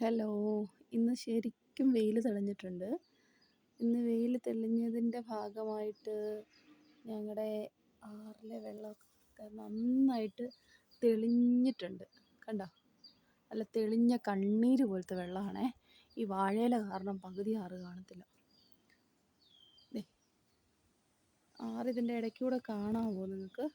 Hello. ഇന്ന് ശരിക്കും വെയിൽ തെളിഞ്ഞിട്ടുണ്ട്. ഇന്ന് വെയിൽ തെളിഞ്ഞതിൻ്റെ ഭാഗമായിട്ട് ഞങ്ങളുടെ ആറിലെ വെള്ളമൊക്കെ നന്നായിട്ട് തെളിഞ്ഞിട്ടുണ്ട്. കണ്ടോ? നല്ല തെളിഞ്ഞ കണ്ണീര് പോലത്തെ വെള്ളമാണേ. ഈ വാഴയില കാരണം പകുതി ആറ് കാണത്തില്ല. ദേ, ആറിതിൻ്റെ ഇടയ്ക്കൂടെ കാണാമോ നിങ്ങൾക്ക്?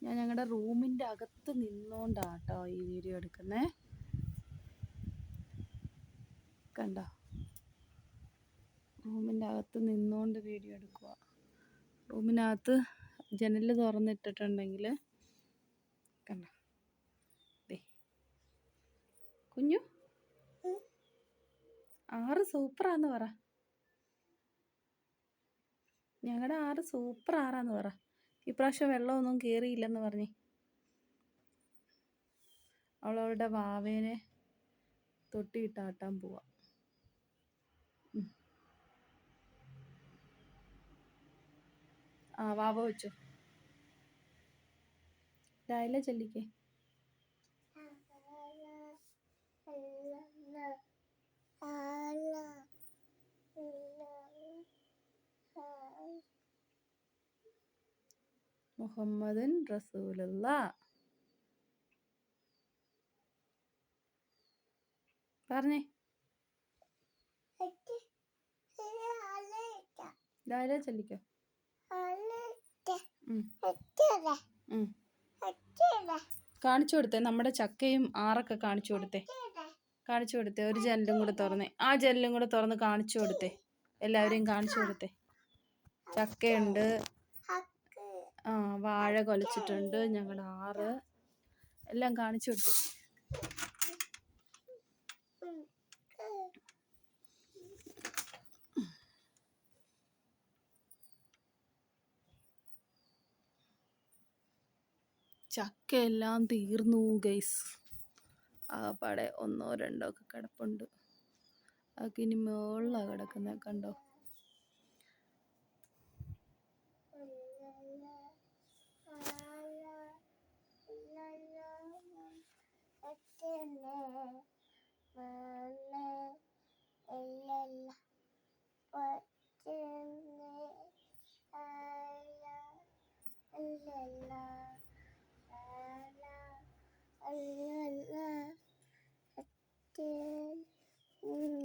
ഞാൻ ഞങ്ങളുടെ റൂമിൻ്റെ അകത്ത് നിന്നുകൊണ്ടാണ് കേട്ടോ ഈ വീഡിയോ എടുക്കുന്നത്. കണ്ടോ? റൂമിൻ്റെ അകത്ത് നിന്നുകൊണ്ട് വീഡിയോ എടുക്കുക. റൂമിനകത്ത് ജനൽ തുറന്നിട്ടിട്ടുണ്ടെങ്കിൽ കണ്ടോ? ദേ കുഞ്ഞു ആറ് സൂപ്പറാന്ന് പറ. ഞങ്ങളുടെ ആറ് സൂപ്പർ ആറാന്ന് പറ. ഇപ്രാവശ്യം വെള്ളമൊന്നും കയറിയില്ലെന്ന് പറഞ്ഞേ. അവളവളുടെ വാവേനെ തൊട്ടിയിട്ടാട്ടാൻ പോവാ. ആ വാവ വെച്ചോ. രാവിലെ ചെല്ലിക്കേ. മുഹമ്മദൻ റസൂലുള്ള പറഞ്ഞേ. രാവിലെ ചെല്ലിക്കോ. കാണിച്ചു കൊടുത്തേ. നമ്മുടെ ചക്കയും ആറൊക്കെ കാണിച്ചു കൊടുത്തേ. കാണിച്ചു കൊടുത്തേ. ഒരു ജനലും കൂടെ തുറന്നേ. ആ ജനലും കൂടെ തുറന്ന് കാണിച്ചു കൊടുത്തേ. എല്ലാവരെയും കാണിച്ചു കൊടുത്തേ. ചക്കയുണ്ട്, വാഴ കൊലച്ചിട്ടുണ്ട്, ഞങ്ങളുടെ ആറ് എല്ലാം കാണിച്ചു കൊടുത്തേ. ചക്കയെല്ലാം തീർന്നു ഗൈസ്. ആകപ്പാടെ ഒന്നോ രണ്ടോ ഒക്കെ കിടപ്പുണ്ട്. അതൊക്കെ ഇനി മുകളിലാണ് കിടക്കുന്നത്. കണ്ടോ?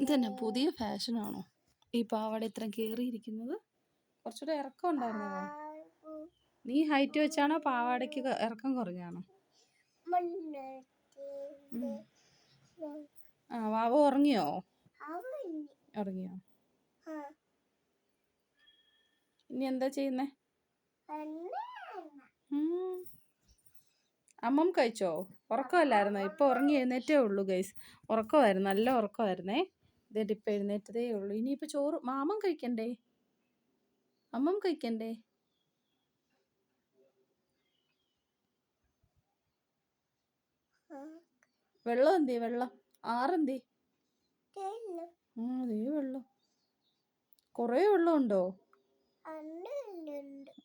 ഇതന്നെ പുതിയ ഫാഷനാണോ ഈ പാവാട ഇത്ര കയറിയിരിക്കുന്നത്? കുറച്ചുകൂടെ ഇറക്കം ഉണ്ടായിരുന്നോ? നീ ഹൈറ്റ് വെച്ചാണോ പാവാടയ്ക്ക് ഇറക്കം കുറഞ്ഞാണോ? വാവ ഉറങ്ങിയോ? ഉറങ്ങിയോ? ഇനി എന്താ ചെയ്യുന്നേ? അമ്മം കഴിച്ചോ? ഉറക്കമല്ലായിരുന്നോ? ഇപ്പൊ ഉറങ്ങി എഴുന്നേറ്റേ ഉള്ളൂ ഗൈസ്. ഉറക്കമായിരുന്നു, നല്ല ഉറക്കമായിരുന്നേ. ഇതേട്ട് ഇപ്പം എഴുന്നേറ്റതേ ഉള്ളൂ. ഇനിയിപ്പോൾ ചോറ് മാമം കഴിക്കണ്ടേ? അമ്മം കഴിക്കണ്ടേ? വെള്ളം എന്തേ? വെള്ളം ആറെന്തേ? അതേ വെള്ളം. കൊറേ വെള്ളം ഉണ്ടോ?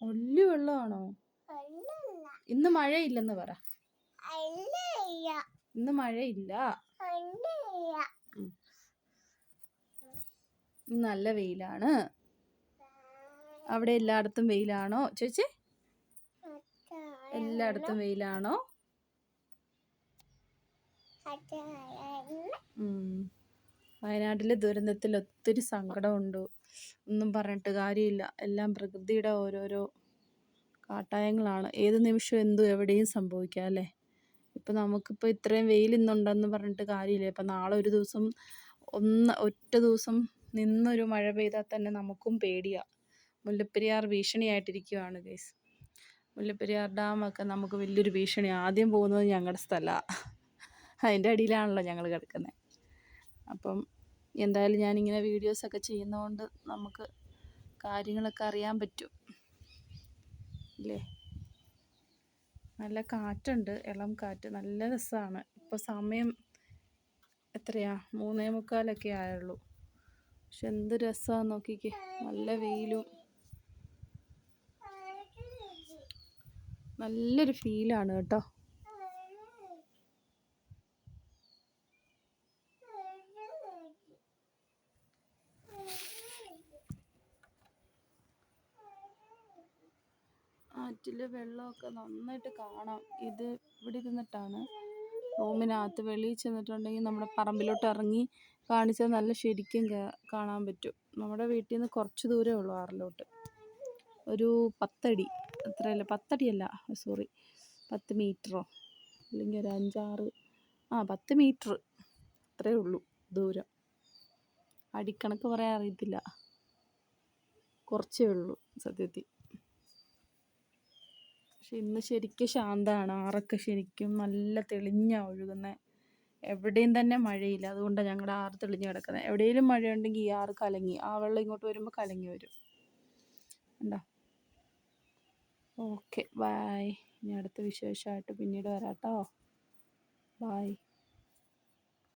വലിയ വെള്ളമാണോ? ഇന്ന് മഴയില്ലെന്ന് പറ. ഇന്ന് മഴയില്ല. നല്ല വെയിലാണ്. അവിടെ എല്ലായിടത്തും വെയിലാണോ ചേച്ചി? എല്ലായിടത്തും വെയിലാണോ? വയനാട്ടിലെ ദുരന്തത്തിൽ ഒത്തിരി സങ്കടമുണ്ട്. ഒന്നും പറഞ്ഞിട്ട് കാര്യമില്ല. എല്ലാം പ്രകൃതിയുടെ ഓരോരോ കാട്ടായങ്ങളാണ്. ഏത് നിമിഷവും എന്തും എവിടെയും സംഭവിക്കാം അല്ലേ? ഇപ്പം നമുക്കിപ്പോൾ ഇത്രയും വെയിൽ ഇന്നുണ്ടെന്ന് പറഞ്ഞിട്ട് കാര്യമില്ല. ഇപ്പം നാളെ ഒരു ദിവസം ഒറ്റ ദിവസം നിന്നൊരു മഴ പെയ്താൽ തന്നെ നമുക്കും പേടിയാണ്. മുല്ലപ്പെരിയാർ ഭീഷണിയായിട്ടിരിക്കുകയാണ് ഗൈസ്. മുല്ലപ്പെരിയാർ ഡാമൊക്കെ നമുക്ക് വലിയൊരു ഭീഷണിയാണ്. ആദ്യം പോകുന്നത് ഞങ്ങളുടെ സ്ഥലമാണ്. അതിൻ്റെ അടിയിലാണല്ലോ ഞങ്ങൾ കിടക്കുന്നത്. അപ്പം എന്തായാലും ഞാനിങ്ങനെ വീഡിയോസൊക്കെ ചെയ്യുന്നതുകൊണ്ട് നമുക്ക് കാര്യങ്ങളൊക്കെ അറിയാൻ പറ്റും ഇല്ലേ? നല്ല കാറ്റുണ്ട്, ഇളം കാറ്റ്, നല്ല രസമാണ്. ഇപ്പോൾ സമയം എത്രയാ? 3:45 ആയുള്ളൂ. പക്ഷെ എന്ത് രസമാണെന്ന് നോക്കിക്കേ, നല്ല വെയിലും നല്ലൊരു ഫീലാണ് കേട്ടോ. ആറ്റിൽ വെള്ളമൊക്കെ നന്നായിട്ട് കാണാം. ഇത് ഇവിടെ ഇരുന്നിട്ടാണ് റൂമിനകത്ത്. വെളിയിൽ ചെന്നിട്ടുണ്ടെങ്കിൽ നമ്മുടെ പറമ്പിലോട്ട് ഇറങ്ങി കാണിച്ചാൽ നല്ല ശരിക്കും കാണാൻ പറ്റും. നമ്മുടെ വീട്ടിൽ നിന്ന് കുറച്ച് ദൂരമേ ഉള്ളൂ ആറിലോട്ട്, ഒരു 10 അടി, അത്രയല്ല 10 അടിയല്ല, സോറി 10 മീറ്ററോ അല്ലെങ്കിൽ ഒരു 5-6, 10 മീറ്റർ അത്രയേ ഉള്ളൂ ദൂരം. അടിക്കണക്ക് പറയാൻ അറിയത്തില്ല, കുറച്ചേ ഉള്ളൂ സത്യത്തിൽ. പക്ഷെ ഇന്ന് ശരിക്കും ശാന്തമാണ്. ആറൊക്കെ ശരിക്കും നല്ല തെളിഞ്ഞ ഒഴുകുന്നത്. എവിടെയും തന്നെ മഴയില്ല. അതുകൊണ്ടാണ് ഞങ്ങളുടെ ആറ് തെളിഞ്ഞ് കിടക്കുന്നത്. എവിടെയെങ്കിലും മഴയുണ്ടെങ്കിൽ ഈ ആറ് കലങ്ങി, ആ വെള്ളം ഇങ്ങോട്ട് വരുമ്പോൾ കലങ്ങി വരും. ഉണ്ടോ? Okay, bye. ഇനി അടുത്ത വിശേഷമായിട്ട് പിന്നീട് വരാം കേട്ടോ. ബായ്.